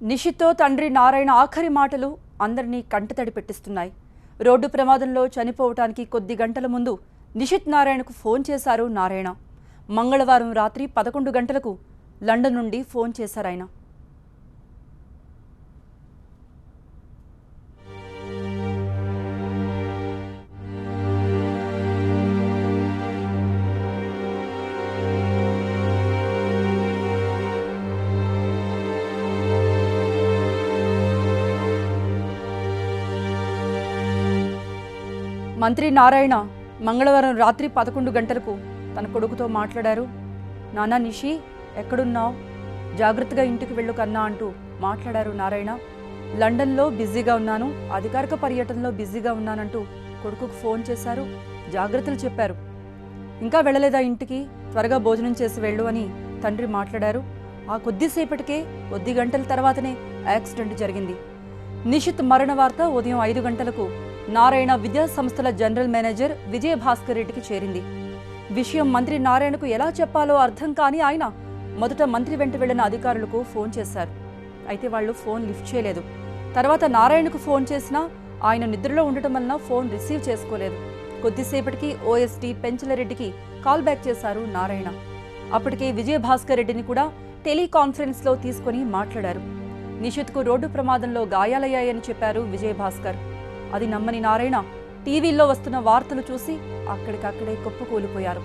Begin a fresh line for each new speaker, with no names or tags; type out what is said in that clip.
నిషిత్తో తండ్రి నారాయణ ఆఖరి మాటలు అందరినీ కంటతడి పెట్టిస్తున్నాయి. రోడ్డు ప్రమాదంలో చనిపోవటానికి కొద్ది గంటల ముందు నిషిత్ నారాయణకు ఫోన్ చేశారు నారాయణ. మంగళవారం రాత్రి 11 గంటలకు లండన్ నుండి ఫోన్ చేశారాయన. మంత్రి నారాయణ మంగళవారం రాత్రి 11 గంటలకు తన కొడుకుతో మాట్లాడారు. నానా నిషి, ఎక్కడున్నావు? జాగ్రత్తగా ఇంటికి వెళ్ళు కన్నా అంటూ మాట్లాడారు నారాయణ. లండన్లో బిజీగా ఉన్నాను, అధికారిక పర్యటనలో బిజీగా ఉన్నానంటూ కొడుకుకు ఫోన్ చేశారు. జాగ్రత్తలు చెప్పారు. ఇంకా వెళ్ళలేదా ఇంటికి? త్వరగా భోజనం చేసి వెళ్ళు అని తండ్రి మాట్లాడారు. ఆ కొద్దిసేపటికే కొద్ది గంటల తర్వాతనే యాక్సిడెంట్ జరిగింది. నిషిత్ మరణ వార్త ఉదయం 5 గంటలకు నారాయణ విద్యా సంస్థల జనరల్ మేనేజర్ విజయభాస్కర్ రెడ్డికి చేరింది. విషయం మంత్రి నారాయణకు ఎలా చెప్పాలో అర్థం కాని ఆయన మొదట మంత్రి వెంట వెళ్లిన అధికారులకు ఫోన్ చేశారు. అయితే వాళ్లు ఫోన్ లిఫ్ట్ చేయలేదు. తర్వాత నారాయణకు ఫోన్ చేసినా ఆయన నిద్రలో ఉండటం వలన ఫోన్ రిసీవ్ చేసుకోలేదు. కొద్దిసేపటికి ఓఎస్టీ పెంచలరెడ్డికి కాల్ బ్యాక్ చేశారు నారాయణ. అప్పటికే విజయభాస్కర్ రెడ్డిని కూడా టెలికాన్ఫరెన్స్లో తీసుకుని మాట్లాడారు. నిషిత్కు రోడ్డు ప్రమాదంలో గాయాలయ్యాయని చెప్పారు విజయభాస్కర్. అది నమ్మని నారాయణ టీవీల్లో వస్తున్న వార్తలు చూసి అక్కడికక్కడే కుప్పకూలిపోయారు.